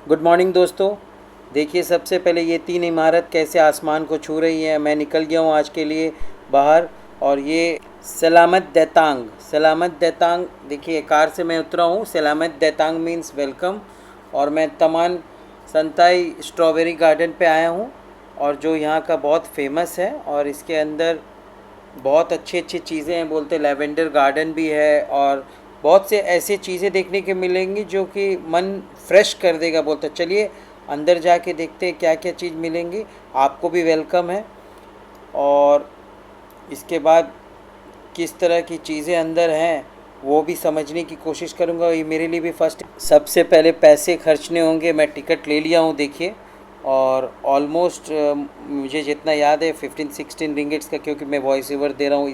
Good morning दोस्तों। देखिए, सबसे पहले ये तीन इमारत कैसे आसमान को छू रही है। मैं निकल गया हूँ आज के लिए बाहर। और ये सलामत दैतांग देखिए, कार से मैं उतरा हूँ। सलामत दैतांग मीन्स वेलकम। और मैं तमान संताई स्ट्रॉबेरी गार्डन पे आया हूँ, और जो यहाँ का बहुत फेमस है। और इसके अंदर बहुत अच्छी अच्छी चीज़ें हैं। बोलते लेवेंडर गार्डन भी है, और बहुत से ऐसी चीज़ें देखने के मिलेंगी जो कि मन फ्रेश कर देगा। बोलते चलिए अंदर जाके देखते हैं क्या क्या चीज़ मिलेंगी। आपको भी वेलकम है। और इसके बाद किस तरह की चीज़ें अंदर हैं वो भी समझने की कोशिश करूँगा। ये मेरे लिए भी फर्स्ट। सबसे पहले पैसे खर्चने होंगे। मैं टिकट ले लिया हूँ देखिए, और ऑलमोस्ट मुझे जितना याद है 15-16 रिंगिट्स का, क्योंकि मैं वॉइस ओवर दे रहा हूँ।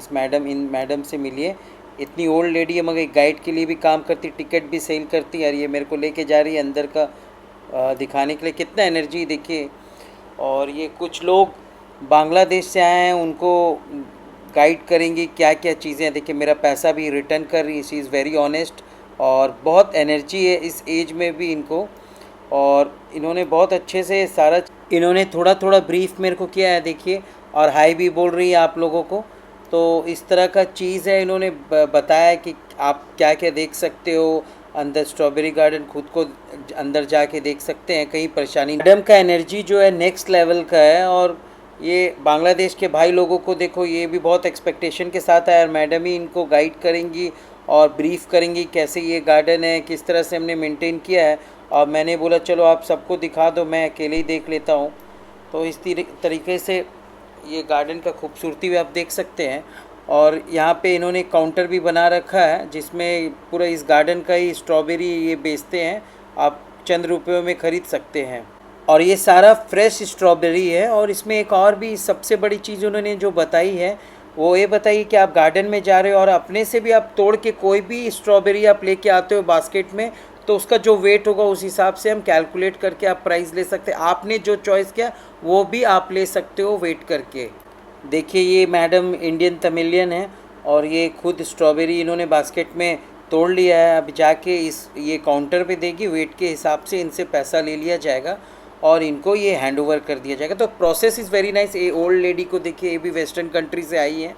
इन मैडम से मिलिए। इतनी ओल्ड लेडी है, मगर एक गाइड के लिए भी काम करती, टिकट भी सेल करती है। और ये मेरे को लेके जा रही है अंदर का दिखाने के लिए। कितना एनर्जी देखिए। और ये कुछ लोग बांग्लादेश से आए हैं, उनको गाइड करेंगी क्या क्या चीज़ें। देखिए, मेरा पैसा भी रिटर्न कर रही है। शी इज़ वेरी ऑनेस्ट, और बहुत एनर्जी है इस एज में भी इनको। और इन्होंने बहुत अच्छे से सारा, इन्होंने थोड़ा थोड़ा ब्रीफ मेरे को किया है देखिए। और हाई भी बोल रही है आप लोगों को। तो इस तरह का चीज़ है। इन्होंने बताया कि आप क्या क्या देख सकते हो अंदर स्ट्रॉबेरी गार्डन। खुद को अंदर जाके देख सकते हैं, कहीं परेशानी। मैडम का एनर्जी जो है नेक्स्ट लेवल का है। और ये बांग्लादेश के भाई लोगों को देखो, ये भी बहुत एक्सपेक्टेशन के साथ आया। मैडम ही इनको गाइड करेंगी और ब्रीफ करेंगी कैसे ये गार्डन है, किस तरह से हमने मेंटेन किया है। और मैंने बोला चलो आप सबको दिखा दो, मैं अकेले ही देख लेता हूँ। तो इस तरीके से ये गार्डन का खूबसूरती भी आप देख सकते हैं। और यहाँ पे इन्होंने काउंटर भी बना रखा है, जिसमें पूरा इस गार्डन का ही स्ट्रॉबेरी ये बेचते हैं। आप चंद रुपयों में ख़रीद सकते हैं। और ये सारा फ्रेश स्ट्रॉबेरी है। और इसमें एक और भी सबसे बड़ी चीज़ उन्होंने जो बताई है, वो ये बताइए कि आप गार्डन में जा रहे हो और अपने से भी आप तोड़ के कोई भी स्ट्रॉबेरी आप लेके आते हो बास्केट में, तो उसका जो वेट होगा उस हिसाब से हम कैलकुलेट करके आप प्राइस ले सकते हैं। आपने जो चॉइस किया वो भी आप ले सकते हो वेट करके। देखिए, ये मैडम इंडियन तमिलियन है, और ये खुद स्ट्रॉबेरी इन्होंने बास्केट में तोड़ लिया है। अब जाके ये काउंटर पे देगी, वेट के हिसाब से इनसे पैसा ले लिया जाएगा और इनको ये हैंड ओवर कर दिया जाएगा। तो प्रोसेस इज़ वेरी नाइस। ये ओल्ड लेडी को देखिए, ये भी वेस्टर्न कंट्री से आई है,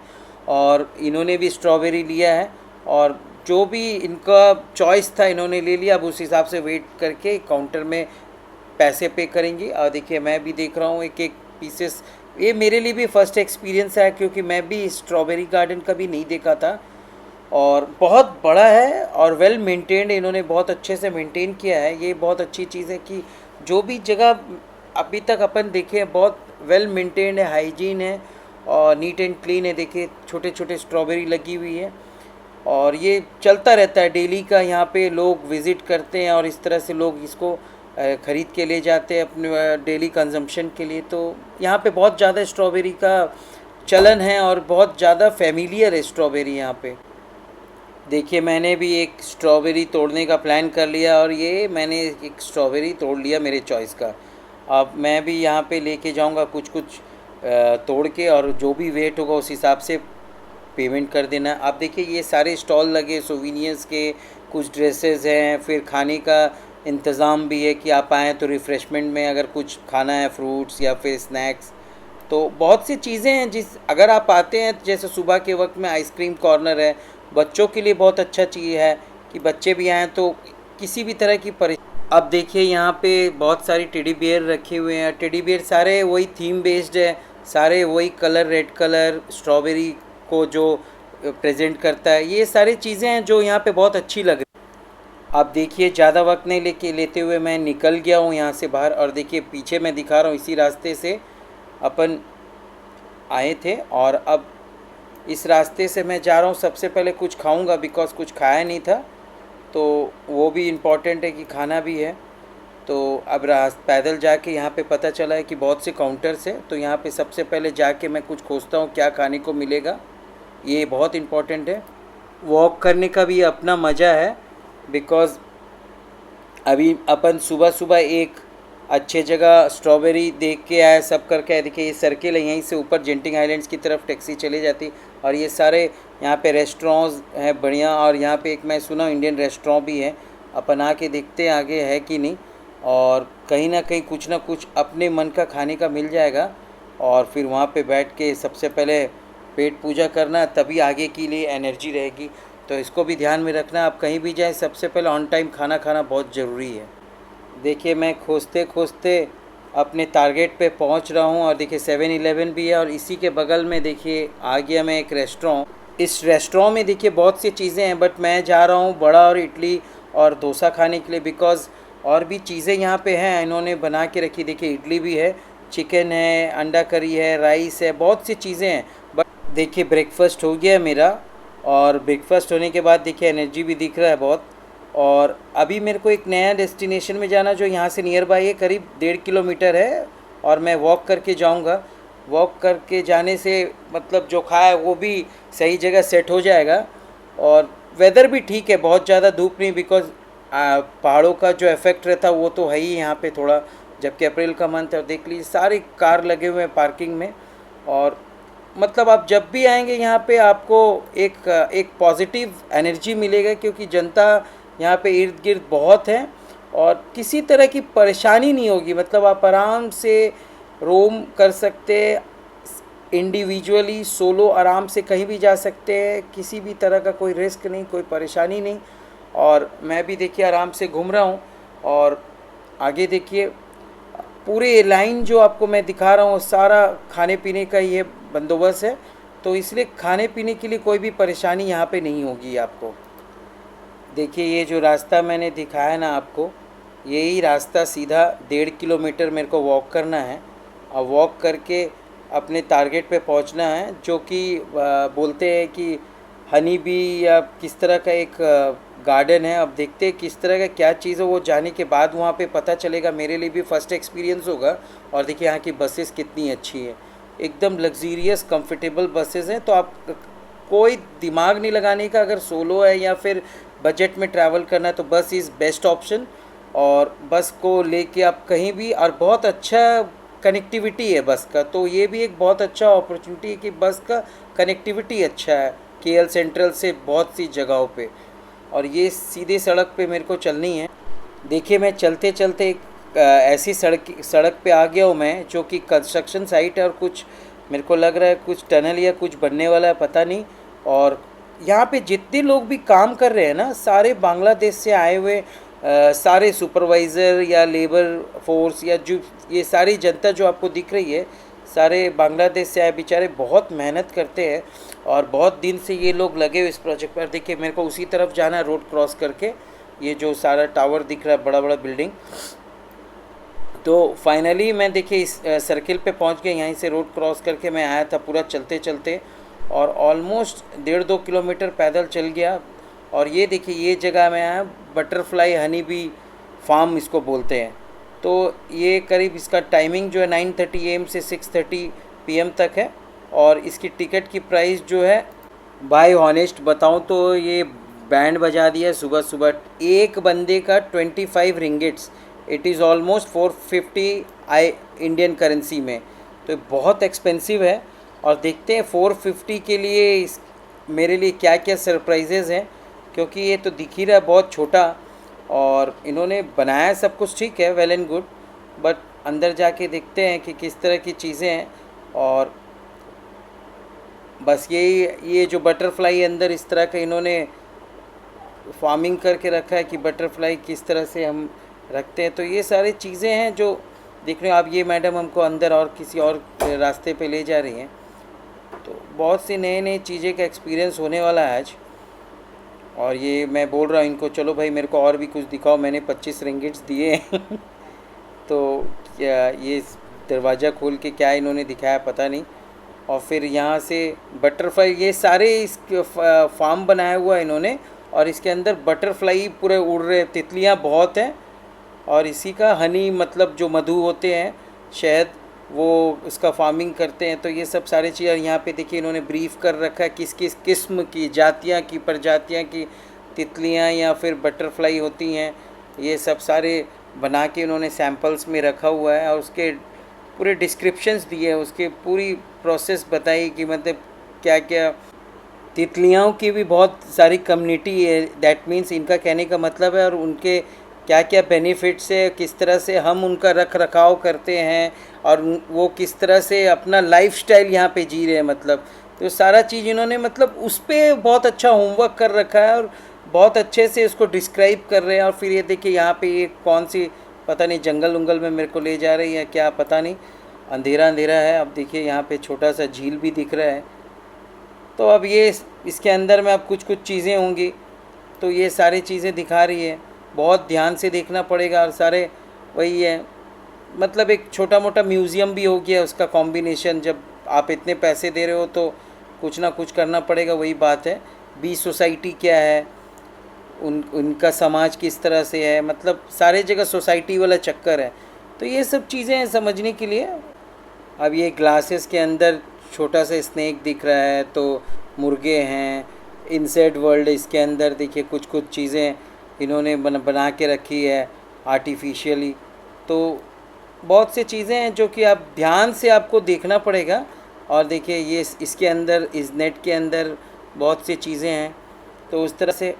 और इन्होंने भी स्ट्रॉबेरी लिया है। और जो भी इनका चॉइस था इन्होंने ले लिया। अब उस हिसाब से वेट करके काउंटर में पैसे पे करेंगी। और देखिए, मैं भी देख रहा हूँ एक एक पीसेस। ये मेरे लिए भी फ़र्स्ट एक्सपीरियंस है, क्योंकि मैं भी स्ट्रॉबेरी गार्डन कभी नहीं देखा था। और बहुत बड़ा है और वेल मेंटेन्ड, इन्होंने बहुत अच्छे से मेंटेन किया है। ये बहुत अच्छी चीज़ है कि जो भी जगह अभी तक अपन देखे हैं बहुत वेल मेंटेन्ड है, हाइजीन है और नीट एंड क्लीन है। देखिए, छोटे छोटे स्ट्रॉबेरी लगी हुई है, और ये चलता रहता है डेली का। यहाँ पे लोग विज़िट करते हैं, और इस तरह से लोग इसको ख़रीद के ले जाते हैं अपने डेली कंजम्पशन के लिए। तो यहाँ पे बहुत ज़्यादा स्ट्रॉबेरी का चलन है, और बहुत ज़्यादा फेमिलियर है स्ट्रॉबेरी यहाँ पे। देखिए, मैंने भी एक स्ट्रॉबेरी तोड़ने का प्लान कर लिया, और ये मैंने एक स्ट्रॉबेरी तोड़ लिया मेरे चॉइस का। अब मैं भी यहाँ पे लेके जाऊँगा कुछ कुछ तोड़ के, और जो भी वेट होगा उस हिसाब से पेमेंट कर देना। आप देखिए, ये सारे स्टॉल लगे सोविनियर्स के, कुछ ड्रेसेस हैं, फिर खाने का इंतज़ाम भी है कि आप आएँ तो रिफ़्रेशमेंट में अगर कुछ खाना है, फ्रूट्स या फिर स्नैक्स। तो बहुत सी चीज़ें हैं अगर आप आते हैं, जैसे सुबह के वक्त में आइसक्रीम कॉर्नर है। बच्चों के लिए बहुत अच्छा चीज़ है कि बच्चे भी आएँ तो किसी भी तरह की अब देखिए, यहाँ पे बहुत सारी टेडी बियर रखे हुए हैं। टेडी बियर सारे वही थीम बेस्ड है, सारे वही कलर, रेड कलर स्ट्रॉबेरी को जो प्रेजेंट करता है। ये सारी चीज़ें हैं जो यहाँ पे बहुत अच्छी लग रही। अब देखिए, ज़्यादा वक्त नहीं लेते हुए मैं निकल गया हूँ यहाँ से बाहर। और देखिए, पीछे मैं दिखा रहा हूँ, इसी रास्ते से अपन आए थे, और अब इस रास्ते से मैं जा रहा हूँ। सबसे पहले कुछ खाऊंगा, बिकॉज़ कुछ खाया नहीं था, तो वो भी इम्पॉर्टेंट है कि खाना भी है। तो अब पैदल जाके यहाँ पे पता चला है कि बहुत से काउंटर्स है, तो यहाँ पे सबसे पहले जाके मैं कुछ खोजता हूँ क्या खाने को मिलेगा। ये बहुत इम्पॉर्टेंट है। वॉक करने का भी अपना मज़ा है, बिकॉज़ अभी अपन सुबह सुबह एक अच्छे जगह स्ट्रॉबेरी देख के आए, सब करके आए। देखिए, ये सर्किल है, यहीं से ऊपर जेंटिंग आइलैंड्स की तरफ टैक्सी चली जाती। और ये सारे यहाँ पे रेस्टोरेंट्स हैं बढ़िया। और यहाँ पे एक मैं सुना इंडियन रेस्टोरेंट भी है, अपन आके देखते हैं आगे है कि नहीं। और कहीं ना कहीं कुछ ना कुछ अपने मन का खाने का मिल जाएगा। और फिर वहाँ पे बैठ के सबसे पहले पेट पूजा करना, तभी आगे के लिए एनर्जी रहेगी। तो इसको भी ध्यान में रखना, आप कहीं भी जाएं सबसे पहले ऑन टाइम खाना खाना बहुत ज़रूरी है। देखिए मैं खोजते खोजते अपने टारगेट पे पहुंच रहा हूं, और देखिए 7-Eleven भी है, और इसी के बगल में देखिए आ गया मैं एक रेस्टोरेंट। इस रेस्टोरेंट में देखिए बहुत सी चीज़ें हैं, बट मैं जा रहा हूं बड़ा और इडली और डोसा खाने के लिए, बिकॉज़ और भी चीज़ें यहाँ पे हैं इन्होंने बना के रखी। देखिए इडली भी है, चिकन है, अंडा करी है, राइस है, बहुत सी चीज़ें हैं। बट देखिए ब्रेकफास्ट हो गया है मेरा, और ब्रेकफास्ट होने के बाद देखिए एनर्जी भी दिख रहा है बहुत। और अभी मेरे को एक नया डेस्टिनेशन में जाना जो यहाँ से नियर बाई है, करीब 1.5 किलोमीटर है, और मैं वॉक करके जाऊँगा। वॉक करके जाने से मतलब जो खाया है वो भी सही जगह सेट हो जाएगा। और वेदर भी ठीक है, बहुत ज़्यादा धूप नहीं, बिकॉज़ पहाड़ों का जो इफ़ेक्ट रहता है वो तो है ही यहाँ पे थोड़ा, जबकि अप्रैल का मंथ है। और देख लीजिए सारे कार लगे हुए हैं पार्किंग में। और मतलब आप जब भी आएंगे यहाँ पे आपको एक पॉजिटिव एनर्जी मिलेगा, क्योंकि जनता यहाँ पे इर्द गिर्द बहुत है, और किसी तरह की परेशानी नहीं होगी। मतलब आप आराम से रोम कर सकते, इंडिविजुअली सोलो आराम से कहीं भी जा सकते हैं, किसी भी तरह का कोई रिस्क नहीं, कोई परेशानी नहीं। और मैं भी देखिए आराम से घूम रहा हूँ। और आगे देखिए पूरे लाइन जो आपको मैं दिखा रहा हूँ सारा खाने पीने का ये बंदोबस्त है, तो इसलिए खाने पीने के लिए कोई भी परेशानी यहाँ पे नहीं होगी आपको। देखिए ये जो रास्ता मैंने दिखाया ना आपको, यही रास्ता सीधा 1.5 किलोमीटर मेरे को वॉक करना है, और वॉक करके अपने टारगेट पे पहुंचना है, जो कि बोलते हैं कि हनी बी या किस तरह का एक गार्डन है। अब देखते हैं किस तरह का क्या चीज़ है, वो जाने के बाद वहाँ पे पता चलेगा। मेरे लिए भी फर्स्ट एक्सपीरियंस होगा। और देखिए यहाँ की बसेस कितनी अच्छी है, एकदम लग्जीरियस कंफर्टेबल बसेस हैं। तो आप कोई दिमाग नहीं लगाने का, अगर सोलो है या फिर बजट में ट्रैवल करना है तो बस इज़ बेस्ट ऑप्शन। और बस को लेके आप कहीं भी, और बहुत अच्छा कनेक्टिविटी है बस का, तो ये भी एक बहुत अच्छा अपॉर्चुनिटी है कि बस का कनेक्टिविटी अच्छा है केएल सेंट्रल से बहुत सी जगहों पे। और ये सीधे सड़क पे मेरे को चलनी है। देखिए मैं चलते चलते एक ऐसी सड़क पे आ गया हूँ मैं, जो कि कंस्ट्रक्शन साइट है, और कुछ मेरे को लग रहा है कुछ टनल या कुछ बनने वाला है, पता नहीं। और यहाँ पे जितने लोग भी काम कर रहे हैं ना, सारे बांग्लादेश से आए हुए सारे सुपरवाइज़र या लेबर फोर्स या जो ये सारी जनता जो आपको दिख रही है, सारे बांग्लादेश से आए। बेचारे बहुत मेहनत करते हैं, और बहुत दिन से ये लोग लगे हुए इस प्रोजेक्ट पर। देखिए मेरे को उसी तरफ जाना है, रोड क्रॉस करके, ये जो सारा टावर दिख रहा है, बड़ा बड़ा बिल्डिंग। तो फाइनली मैं देखिए इस सर्किल पे पहुंच गया। यहीं से रोड क्रॉस करके मैं आया था पूरा चलते चलते, और ऑलमोस्ट 1.5-2 किलोमीटर पैदल चल गया। और ये देखिए ये जगह में आया, बटरफ्लाई हनी बी फार्म इसको बोलते हैं। तो ये करीब इसका टाइमिंग जो है 9:30 AM से 6:30 PM तक है। और इसकी टिकट की प्राइस जो है, बाय ऑनेस्ट बताऊं तो ये बैंड बजा दिया सुबह सुबह, एक बंदे का 25 ringgits, it is almost 450 Indian currency में। तो बहुत एक्सपेंसिव है। और देखते हैं 450 के लिए मेरे लिए क्या क्या सरप्राइजेज़ हैं, क्योंकि ये तो दिख ही रहा है बहुत छोटा, और इन्होंने बनाया सब कुछ ठीक है, वेल एंड गुड, बट अंदर जाके देखते हैं कि किस तरह की चीज़ें हैं। और बस यही, ये जो बटरफ्लाई अंदर इस तरह का इन्होंने फार्मिंग करके रखा है कि बटरफ्लाई किस तरह से हम रखते हैं। तो ये सारी चीज़ें हैं जो देख रहे हो आप। ये मैडम हमको अंदर और किसी और रास्ते पे ले जा रही हैं। तो बहुत सी नई नई चीज़ें का एक्सपीरियंस होने वाला है आज। और ये मैं बोल रहा हूँ इनको, चलो भाई मेरे को और भी कुछ दिखाओ, मैंने 25 रिंगिट्स दिए हैं तो क्या ये दरवाज़ा खोल के क्या इन्होंने दिखाया पता नहीं। और फिर यहाँ से बटरफ्लाई, ये सारे इस फार्म बनाया हुआ है इन्होंने, और इसके अंदर बटरफ्लाई पूरे उड़ रहे, तितलियाँ बहुत हैं। और इसी का हनी मतलब जो मधु होते हैं, शहद, वो उसका फार्मिंग करते हैं। तो ये सब सारी चीज़ें यहाँ पे देखिए इन्होंने ब्रीफ कर रखा है किस किस किस्म की जातियाँ की प्रजातियाँ की तितलियाँ या फिर बटरफ्लाई होती हैं। ये सब सारे बना के इन्होंने सैम्पल्स में रखा हुआ है, और उसके पूरे डिस्क्रिप्शंस दिए हैं, उसके पूरी प्रोसेस बताई कि मतलब क्या क्या। तितलियों की भी बहुत सारी कम्युनिटी है, दैट मीन्स इनका कहने का मतलब है, और उनके क्या क्या बेनिफिट्स है, किस तरह से हम उनका रख रखाव करते हैं और वो किस तरह से अपना लाइफस्टाइल यहाँ पे जी रहे हैं, मतलब तो सारा चीज़ इन्होंने मतलब उस पर बहुत अच्छा होमवर्क कर रखा है और बहुत अच्छे से उसको डिस्क्राइब कर रहे हैं। और फिर ये देखिए यहाँ पे ये कौन सी पता नहीं जंगल उंगल में मेरे को ले जा रही है क्या पता नहीं, अंधेरा अंधेरा है। अब देखिए यहाँ पे छोटा सा झील भी दिख रहा है। तो अब ये इसके अंदर में अब कुछ कुछ चीज़ें होंगी, तो ये सारी चीज़ें दिखा रही है, बहुत ध्यान से देखना पड़ेगा। और सारे वही है, मतलब एक छोटा मोटा म्यूज़ियम भी हो गया उसका कॉम्बिनेशन। जब आप इतने पैसे दे रहे हो तो कुछ ना कुछ करना पड़ेगा, वही बात है। बी सोसाइटी क्या है, उनका समाज किस तरह से है, मतलब सारे जगह सोसाइटी वाला चक्कर है। तो ये सब चीज़ें हैं समझने के लिए। अब ये ग्लासेस के अंदर छोटा सा स्नेक दिख रहा है, तो मुर्गे हैं। इनसेट वर्ल्ड, इसके अंदर देखिए कुछ कुछ चीज़ें इन्होंने बना के रखी है आर्टिफिशियली। तो बहुत सी चीज़ें हैं जो कि आप ध्यान से आपको देखना पड़ेगा। और देखिए ये इसके अंदर, इस नेट के अंदर बहुत सी चीज़ें हैं, तो उस तरह से।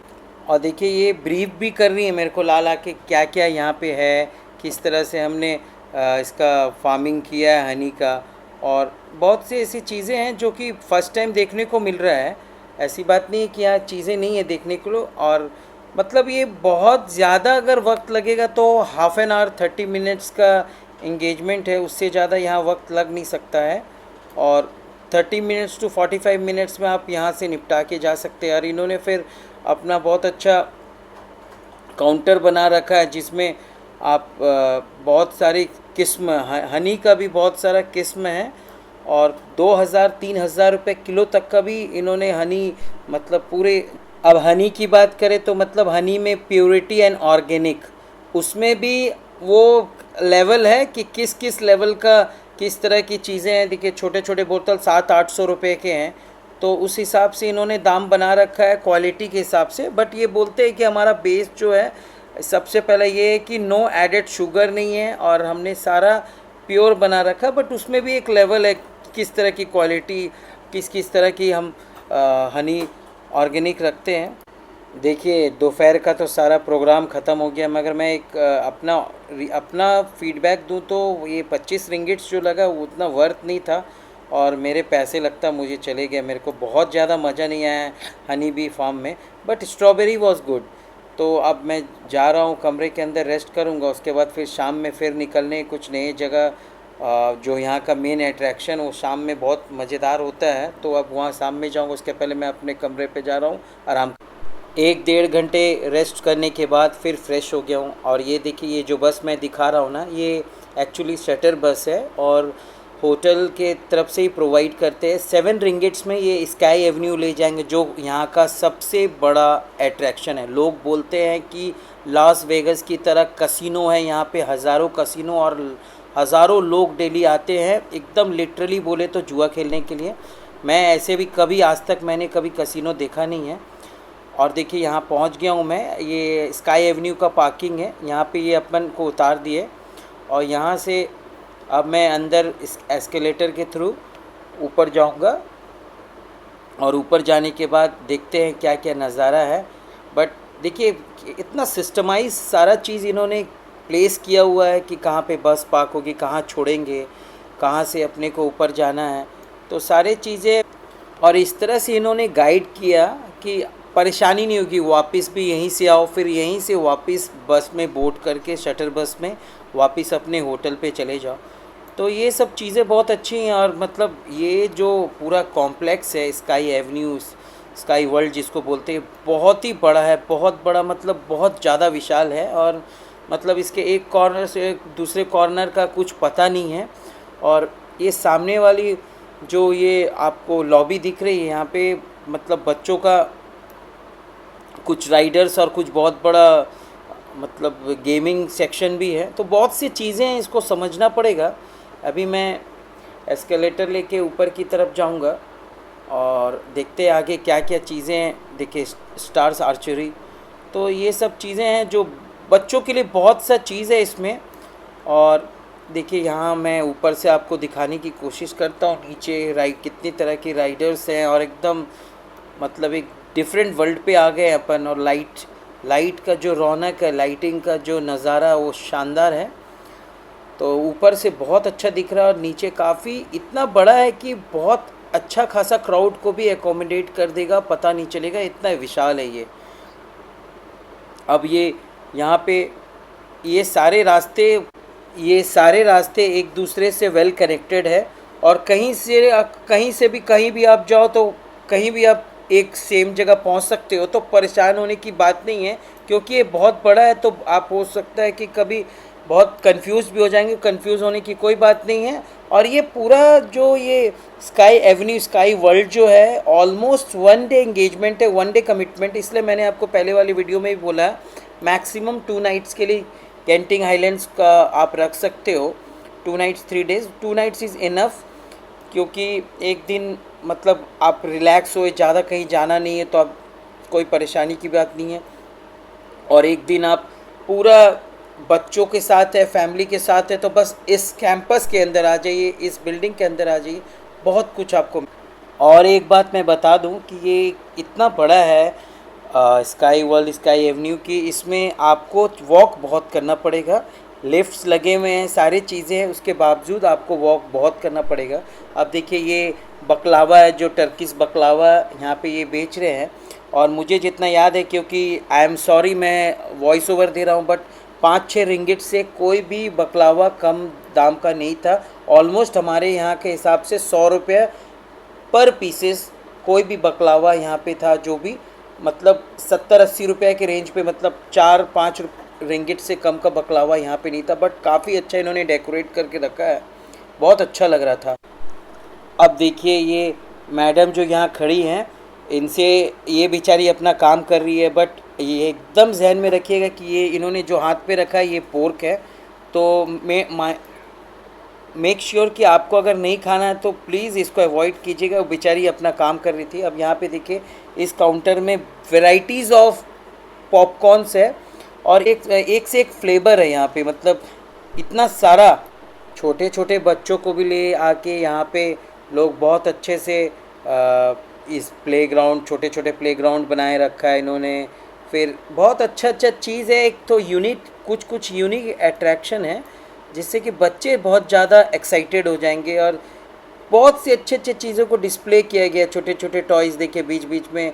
और देखिए ये ब्रीफ भी कर रही है मेरे को ला के क्या क्या यहाँ पे है, किस तरह से हमने इसका फार्मिंग किया है हनी का। और बहुत सी ऐसी चीज़ें हैं जो कि फ़र्स्ट टाइम देखने को मिल रहा है। ऐसी बात नहीं है कि यहाँ चीज़ें नहीं है देखने को लो। और मतलब ये बहुत ज़्यादा अगर वक्त लगेगा तो हाफ एन आवर 30 मिनट्स का इंगेजमेंट है, उससे ज़्यादा यहाँ वक्त लग नहीं सकता है। और 30 मिनट्स टू 45 मिनट्स में आप यहाँ से निपटा के जा सकते हैं। और इन्होंने फिर अपना बहुत अच्छा काउंटर बना रखा है जिसमें आप बहुत सारी किस्म, हनी का भी बहुत सारा किस्म है। और 2000-3000 रुपये किलो तक का भी इन्होंने हनी, मतलब पूरे। अब हनी की बात करें तो मतलब हनी में प्योरिटी एंड ऑर्गेनिक, उसमें भी वो लेवल है कि किस किस लेवल का किस तरह की चीज़ें हैं। देखिए छोटे छोटे बोतल 700-800 रुपये के हैं, तो उस हिसाब से इन्होंने दाम बना रखा है क्वालिटी के हिसाब से। बट ये बोलते हैं कि हमारा बेस जो है, सबसे पहले ये है कि नो एडेड शुगर नहीं है और हमने सारा प्योर बना रखा। बट उसमें भी एक लेवल है, किस तरह की क्वालिटी, किस किस तरह की हम हनी ऑर्गेनिक रखते हैं। देखिए दोपहर का तो सारा प्रोग्राम ख़त्म हो गया, मगर मैं एक अपना फीडबैक दूं तो ये 25 रिंगिट्स जो लगा वो उतना वर्थ नहीं था और मेरे पैसे लगता मुझे चले गए। मेरे को बहुत ज़्यादा मज़ा नहीं आया हनी बी फार्म में, बट स्ट्रॉबेरी वॉज गुड। तो अब मैं जा रहा हूँ कमरे के अंदर, रेस्ट करूँगा, उसके बाद फिर शाम में फिर निकलने कुछ नई जगह। जो यहाँ का मेन अट्रैक्शन वो शाम में बहुत मज़ेदार होता है, तो अब वहाँ शाम में जाऊँगा। उसके पहले मैं अपने कमरे पे जा रहा हूँ आराम। 1-1.5 घंटे रेस्ट करने के बाद फिर फ्रेश हो गया हूँ। और ये देखिए ये जो बस मैं दिखा रहा हूँ ना, ये एक्चुअली शटर बस है और होटल के तरफ से ही प्रोवाइड करते हैं। 7 रिंगिट्स में ये स्काई एवेन्यू ले जाएंगे, जो यहाँ का सबसे बड़ा अट्रैक्शन है। लोग बोलते हैं कि लास वेगस की तरह कसिनो है यहाँ पे, हज़ारों कसिनो और हज़ारों लोग डेली आते हैं, एकदम लिटरली बोले तो जुआ खेलने के लिए। मैं ऐसे भी कभी आज तक मैंने कभी कसिनो देखा नहीं है। और देखिए यहाँ पहुँच गया हूँ मैं, ये स्काई एवेन्यू का पार्किंग है, यहाँ पे ये अपन को उतार दिए। और यहाँ से अब मैं अंदर इस एस्केलेटर के थ्रू ऊपर जाऊँगा और ऊपर जाने के बाद देखते हैं क्या क्या नज़ारा है। बट देखिए इतना सिस्टमाइज सारा चीज़ इन्होंने प्लेस किया हुआ है कि कहाँ पे बस पार्क होगी, कहाँ छोड़ेंगे, कहाँ से अपने को ऊपर जाना है, तो सारे चीज़ें। और इस तरह से इन्होंने गाइड किया कि परेशानी नहीं होगी, वापस भी यहीं से आओ, फिर यहीं से वापस बस में बोट करके शटर बस में वापस अपने होटल पे चले जाओ। तो ये सब चीज़ें बहुत अच्छी हैं। और मतलब ये जो पूरा कॉम्प्लेक्स है स्काई एवेन्यू, स्काई वर्ल्ड जिसको बोलते हैं, बहुत ही बड़ा है, बहुत बड़ा, मतलब बहुत ज़्यादा विशाल है। और मतलब इसके एक कॉर्नर से दूसरे कॉर्नर का कुछ पता नहीं है। और ये सामने वाली जो ये आपको लॉबी दिख रही है, यहाँ पे मतलब बच्चों का कुछ राइडर्स और कुछ बहुत बड़ा मतलब गेमिंग सेक्शन भी है। तो बहुत सी चीज़ें हैं, इसको समझना पड़ेगा। अभी मैं एस्केलेटर लेके ऊपर की तरफ जाऊंगा और देखते हैं आगे क्या क्या चीज़ें हैं। देखिए स्टार्स आर्चरी, तो ये सब चीज़ें हैं जो बच्चों के लिए बहुत सा चीज़ है इसमें। और देखिए यहाँ मैं ऊपर से आपको दिखाने की कोशिश करता हूँ नीचे राइड कितनी तरह की राइडर्स हैं। और एकदम मतलब एक डिफरेंट वर्ल्ड पे आ गए अपन। और लाइट लाइट का जो रौनक है, लाइटिंग का जो नज़ारा वो शानदार है। तो ऊपर से बहुत अच्छा दिख रहा है और नीचे काफ़ी इतना बड़ा है कि बहुत अच्छा खासा क्राउड को भी एकोमोडेट कर देगा, पता नहीं चलेगा, इतना विशाल है ये। अब ये यहाँ पे ये सारे रास्ते ये सारे रास्ते एक दूसरे से वेल कनेक्टेड है, और कहीं से भी कहीं भी आप जाओ तो कहीं भी आप एक सेम जगह पहुंच सकते हो, तो परेशान होने की बात नहीं है। क्योंकि ये बहुत बड़ा है तो आप हो सकता है कि कभी बहुत कंफ्यूज भी हो जाएंगे, कंफ्यूज होने की कोई बात नहीं है। और ये पूरा जो ये स्काई एवेन्यू, स्काई वर्ल्ड जो है, ऑलमोस्ट 1 डे एंगेजमेंट है, 1 डे कमिटमेंट। इसलिए मैंने आपको पहले वाली वीडियो में भी बोला है, मैक्सिमम 2 नाइट्स के लिए कैंटिंग हाईलैंड्स का आप रख सकते हो। 2 nights 3 days, 2 nights is enough. क्योंकि एक दिन मतलब आप रिलैक्स हो, ज़्यादा कहीं जाना नहीं है तो आप कोई परेशानी की बात नहीं है। और एक दिन आप पूरा बच्चों के साथ है, फैमिली के साथ है, तो बस इस कैंपस के अंदर आ जाइए, इस बिल्डिंग के अंदर आ जाइए, बहुत कुछ आपको। और एक बात मैं बता दूं कि ये इतना बड़ा है स्काई वर्ल्ड, स्काई एवेन्यू की, इसमें आपको वॉक बहुत करना पड़ेगा। लिफ्ट्स लगे हुए हैं, सारी चीज़ें हैं, उसके बावजूद आपको वॉक बहुत करना पड़ेगा। अब देखिए ये बकलावा है, जो टर्किश बकलावा यहाँ पे ये बेच रहे हैं। और मुझे जितना याद है, क्योंकि आई एम सॉरी मैं वॉइस ओवर दे रहा हूँ, बट 5-6 रिंगिट से कोई भी बकलावा कम दाम का नहीं था। ऑलमोस्ट हमारे यहाँ के हिसाब से 100 रुपये पर पीसेस कोई भी बकलावा यहाँ पे था, जो भी मतलब 70-80 रुपये के रेंज पे, मतलब 4-5 रिंगिट से कम का बकलावा यहाँ पे नहीं था। बट काफ़ी अच्छा इन्होंने डेकोरेट करके रखा है, बहुत अच्छा लग रहा था। अब देखिए ये मैडम जो यहाँ खड़ी हैं, इनसे ये बेचारी अपना काम कर रही है, बट ये एकदम जहन में रखिएगा कि ये इन्होंने जो हाथ पे रखा है ये पोर्क है। तो मेक श्योर कि आपको अगर नहीं खाना है तो प्लीज़ इसको अवॉइड कीजिएगा। वो बेचारी अपना काम कर रही थी। अब यहाँ पे देखिए इस काउंटर में वैरायटीज़ ऑफ पॉपकॉर्न्स है, और एक से एक फ्लेवर है यहाँ पे, मतलब इतना सारा। छोटे छोटे बच्चों को भी ले आके यहाँ पे लोग बहुत अच्छे से इस प्लेग्राउंड, छोटे छोटे प्लेग्राउंड बनाए रखा है इन्होंने। फिर बहुत अच्छा अच्छा चीज़ है। एक तो यूनिक कुछ यूनिक अट्रैक्शन है, जिससे कि बच्चे बहुत ज़्यादा एक्साइटेड हो जाएंगे। और बहुत सी अच्छे अच्छे चीज़ों को डिस्प्ले किया गया। छोटे छोटे टॉयज़ देखिए, बीच बीच में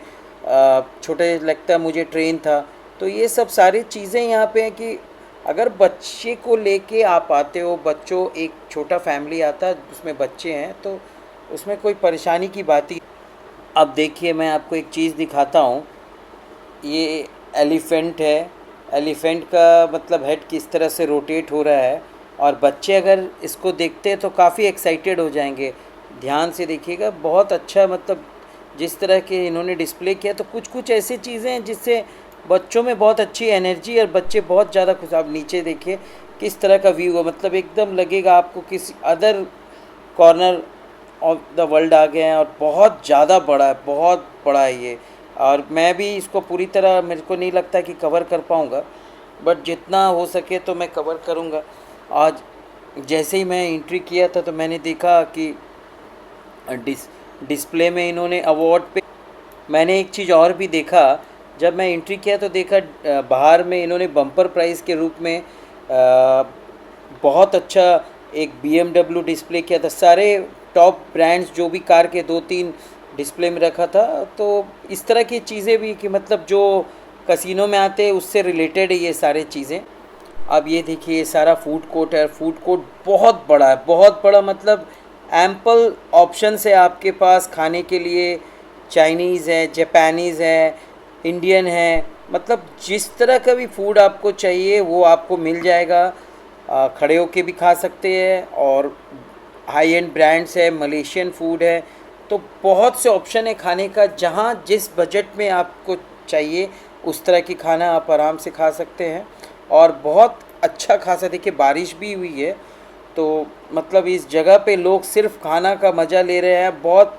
छोटे, लगता है मुझे ट्रेन था। तो ये सब सारी चीज़ें यहाँ पे हैं कि अगर बच्चे को लेके आप आते हो, बच्चों एक छोटा फैमिली आता है उसमें बच्चे हैं, तो उसमें कोई परेशानी की बात ही। अब देखिए मैं आपको एक चीज़ दिखाता हूँ। ये एलिफेंट है। एलिफेंट का मतलब हेड किस तरह से रोटेट हो रहा है, और बच्चे अगर इसको देखते हैं तो काफ़ी एक्साइटेड हो जाएंगे। ध्यान से देखिएगा, बहुत अच्छा, मतलब जिस तरह के इन्होंने डिस्प्ले किया। तो कुछ ऐसी चीज़ें हैं जिससे बच्चों में बहुत अच्छी एनर्जी, और बच्चे बहुत ज़्यादा खुश। आप नीचे देखिए किस तरह का व्यू है, मतलब एकदम लगेगा आपको किसी other corner of the world आ गए हैं। और बहुत ज़्यादा बड़ा है, बहुत बड़ा है ये। और मैं भी इसको पूरी तरह, मेरे को नहीं लगता कि कवर कर पाऊँगा, बट जितना हो सके तो मैं कवर करूँगा। आज जैसे ही मैं एंट्री किया था तो मैंने देखा कि डिस्प्ले में इन्होंने अवार्ड पे, मैंने एक चीज़ और भी देखा। जब मैं एंट्री किया तो देखा बाहर में इन्होंने बम्पर प्राइज़ के रूप में बहुत अच्छा एक BMW डिस्प्ले किया था। सारे टॉप ब्रांड्स जो भी कार के 2-3 डिस्प्ले में रखा था। तो इस तरह की चीज़ें भी कि मतलब जो कसिनो में आते हैं उससे रिलेटेड है ये सारी चीज़ें। अब ये देखिए ये सारा फूड कोर्ट है। फूड कोर्ट बहुत बड़ा है, बहुत बड़ा, मतलब एम्पल ऑप्शंस है आपके पास खाने के लिए। चाइनीज़ है, जापानीज़ है, इंडियन है, मतलब जिस तरह का भी फूड आपको चाहिए वो आपको मिल जाएगा। खड़े होके भी खा सकते हैं, और हाई एंड ब्रांड्स है, मलेशियन फूड है। तो बहुत से ऑप्शन है खाने का, जहाँ जिस बजट में आपको चाहिए उस तरह की खाना आप आराम से खा सकते हैं। और बहुत अच्छा खासा, देखिए बारिश भी हुई है, तो मतलब इस जगह पे लोग सिर्फ खाना का मज़ा ले रहे हैं। बहुत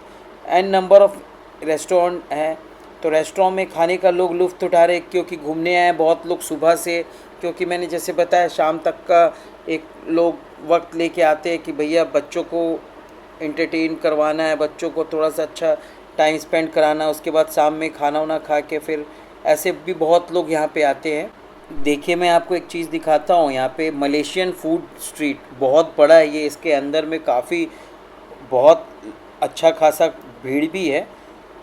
एन नंबर ऑफ़ रेस्टोरेंट हैं, तो रेस्टोरेंट में खाने का लोग लुत्फ़ उठा रहे हैं, क्योंकि घूमने आए बहुत लोग सुबह से। क्योंकि मैंने जैसे बताया शाम तक का एक लोग वक्त लेके आते हैं कि भैया बच्चों को एंटरटेन करवाना है, बच्चों को थोड़ा सा अच्छा टाइम स्पेंड कराना, उसके बाद शाम में खाना वाना खा के फिर ऐसे भी बहुत लोग यहाँ पे आते हैं। देखिए मैं आपको एक चीज़ दिखाता हूँ, यहाँ पे मलेशियन फूड स्ट्रीट बहुत बड़ा है ये, इसके अंदर में काफ़ी बहुत अच्छा खासा भीड़ भी है।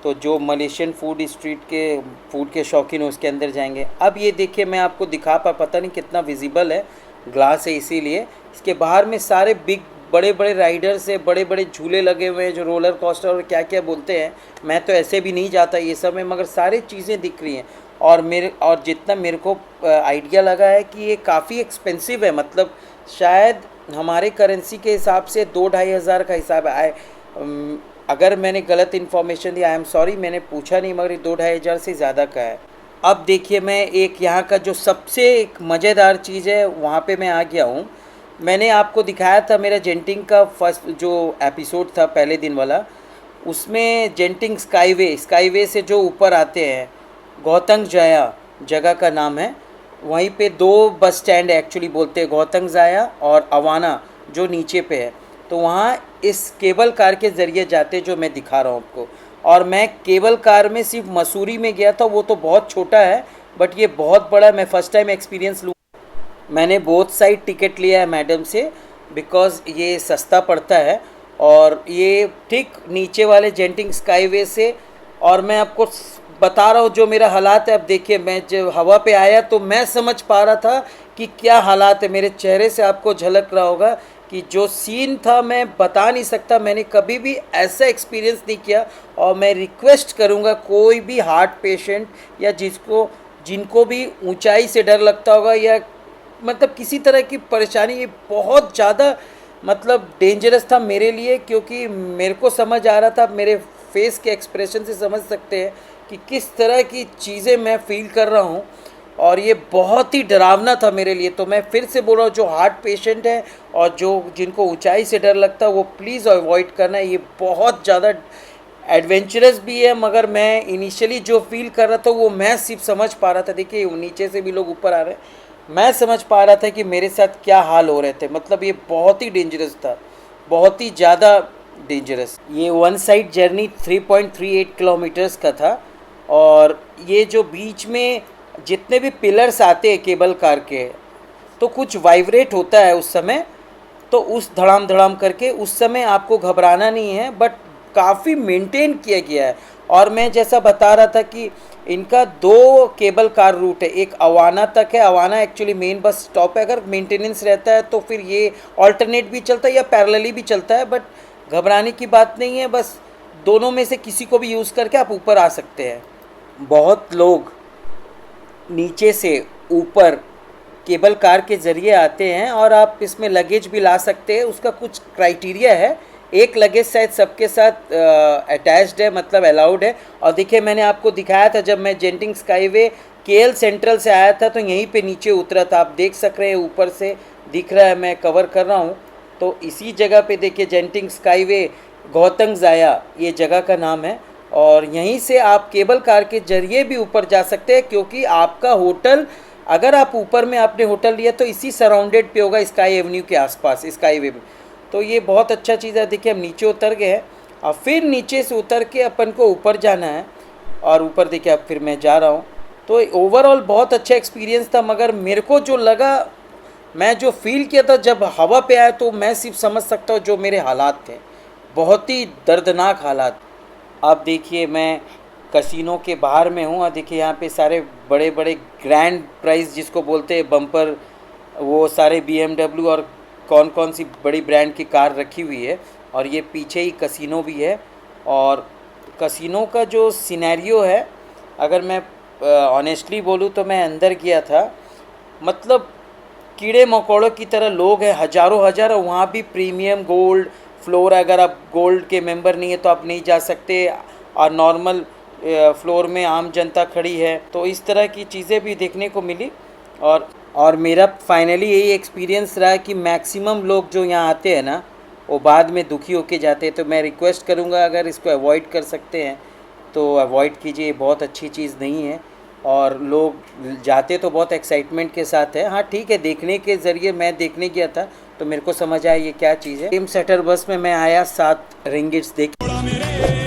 तो जो मलेशियन फूड स्ट्रीट के फूड के शौकीन हैं उसके अंदर जाएंगे। अब ये देखिए मैं आपको दिखा पता नहीं कितना विजिबल है, ग्लास है इसीलिए। इसके बाहर में सारे बिग बड़े बड़े राइडर्स है, बड़े बड़े झूले लगे हुए हैं जो रोलर कोस्टर और क्या क्या बोलते हैं, मैं तो ऐसे भी नहीं जाता ये सब में, मगर सारी चीज़ें दिख रही हैं। और जितना मेरे को आइडिया लगा है कि ये काफ़ी एक्सपेंसिव है, मतलब शायद हमारे करेंसी के हिसाब से 2-2.5 हज़ार का हिसाब है। अगर मैंने गलत information the I am sorry, मैंने पूछा नहीं, मगर 2-2.5 हज़ार से ज़्यादा का है। अब देखिए मैं एक यहाँ का जो सबसे एक मज़ेदार चीज़ है वहाँ पे मैं आ गया हूँ। मैंने आपको दिखाया था मेरा जेंटिंग का फर्स्ट जो एपिसोड था पहले दिन वाला, उसमें जेंटिंग स्काईवे से जो ऊपर आते हैं, गौतंग जाया जगह का नाम है। वहीं पे 2 बस स्टैंड एक्चुअली बोलते हैं, गौतंग जाया और अवाना जो नीचे पे है। तो वहाँ इस केबल कार के ज़रिए जाते जो मैं दिखा रहा हूँ आपको। और मैं केबल कार में सिर्फ मसूरी में गया था, वो तो बहुत छोटा है, बट ये बहुत बड़ा है। मैं फ़र्स्ट टाइम एक्सपीरियंस लूँ। मैंने बोथ साइड टिकट लिया है मैडम से, बिकॉज़ ये सस्ता पड़ता है। और ये ठीक नीचे वाले जेंटिंग स्काईवे से, और मैं आपको बता रहा हूँ जो मेरा हालात है। अब देखिए मैं जब हवा पे आया तो मैं समझ पा रहा था कि क्या हालात है, मेरे चेहरे से आपको झलक रहा होगा कि जो सीन था मैं बता नहीं सकता। मैंने कभी भी ऐसा एक्सपीरियंस नहीं किया। और मैं रिक्वेस्ट करूँगा कोई भी हार्ट पेशेंट या जिनको भी ऊंचाई से डर लगता होगा या मतलब किसी तरह की परेशानी, ये बहुत ज़्यादा मतलब डेंजरस था मेरे लिए, क्योंकि मेरे को समझ आ रहा था, मेरे फेस के एक्सप्रेशन से समझ सकते हैं कि किस तरह की चीज़ें मैं फील कर रहा हूँ। और ये बहुत ही डरावना था मेरे लिए। तो मैं फिर से बोल रहा हूँ जो हार्ट पेशेंट है और जिनको ऊंचाई से डर लगता है वो प्लीज़ अवॉइड करना। ये बहुत ज़्यादा एडवेंचरस भी है, मगर मैं इनिशियली जो फील कर रहा था वो मैं सिर्फ समझ पा रहा था। देखिए नीचे से भी लोग ऊपर आ रहे हैं, मैं समझ पा रहा था कि मेरे साथ क्या हाल हो रहे थे। मतलब ये बहुत ही डेंजरस था, बहुत ही ज़्यादा डेंजरस। ये वन साइड जर्नी 3.38 किलोमीटर्स का था। और ये जो बीच में जितने भी पिलर्स आते हैं केबल कार के, तो कुछ वाइब्रेट होता है उस समय, तो उस धड़ाम धड़ाम करके उस समय आपको घबराना नहीं है, बट काफ़ी मेंटेन किया गया है। और मैं जैसा बता रहा था कि इनका 2 केबल कार रूट है, एक अवाना तक है। Awana actually main bus stop है, अगर मेंटेनेंस रहता है तो फिर ये ऑल्टरनेट भी चलता है या पैरेलली भी चलता है, बट घबराने की बात नहीं है। बस दोनों में से किसी को भी यूज़ करके आप ऊपर आ सकते हैं। बहुत लोग नीचे से ऊपर केबल कार के ज़रिए आते हैं और आप इसमें लगेज भी ला सकते हैं। उसका कुछ क्राइटेरिया है, एक लगेज शायद सबके साथ अटैच्ड है, मतलब अलाउड है। और देखिए मैंने आपको दिखाया था जब मैं जेंटिंग स्काईवे केएल सेंट्रल से आया था तो यहीं पे नीचे उतरा था। आप देख सक रहे हैं ऊपर से दिख रहा है, मैं कवर कर रहा हूँ। तो इसी जगह पे देखिए जेंटिंग स्काईवे गौतंग जाया ये जगह का नाम है। और यहीं से आप केबल कार के ज़रिए भी ऊपर जा सकते हैं, क्योंकि आपका होटल, अगर आप ऊपर में आपने होटल लिया तो इसी सराउंडेड पे होगा, स्काई एवेन्यू के आसपास, स्काईवे में। तो ये बहुत अच्छा चीज़ है। देखिए हम नीचे उतर गए हैं और फिर नीचे से उतर के अपन को ऊपर जाना है। और ऊपर देखिए अब फिर मैं जा रहा हूँ। तो ओवरऑल बहुत अच्छा एक्सपीरियंस था, मगर मेरे को जो लगा, मैं जो फील किया था जब हवा पे आया, तो मैं सिर्फ समझ सकता हूँ जो मेरे हालात थे, बहुत ही दर्दनाक हालात। अब देखिए मैं कसिनो के बाहर में हूँ और देखिए यहाँ पे सारे बड़े बड़े ग्रैंड प्राइज़ जिसको बोलते हैं बम्पर, वो सारे BMW और कौन कौन सी बड़ी ब्रांड की कार रखी हुई है। और ये पीछे ही कसिनो भी है। और कसिनो का जो सिनेरियो है, अगर मैं ऑनेस्टली बोलूँ तो मैं अंदर गया था, मतलब कीड़े मकोड़ों की तरह लोग हैं, हज़ारों हज़ारों। वहाँ भी प्रीमियम गोल्ड फ्लोर, अगर आप गोल्ड के मेंबर नहीं है तो आप नहीं जा सकते, और नॉर्मल फ्लोर में आम जनता खड़ी है। तो इस तरह की चीज़ें भी देखने को मिली। और मेरा फाइनली यही एक्सपीरियंस रहा कि मैक्सिमम लोग जो यहाँ आते हैं ना, वो बाद में दुखी होके जाते हैं। तो मैं रिक्वेस्ट करूँगा अगर इसको अवॉइड कर सकते हैं तो अवॉइड कीजिए, बहुत अच्छी चीज़ नहीं है। और लोग जाते तो बहुत एक्साइटमेंट के साथ है। हाँ ठीक है, देखने के ज़रिए मैं देखने गया था तो मेरे को समझ आया ये क्या चीज़ है। गेम सेटर बस में मैं आया, 7 रिंगिट्स देख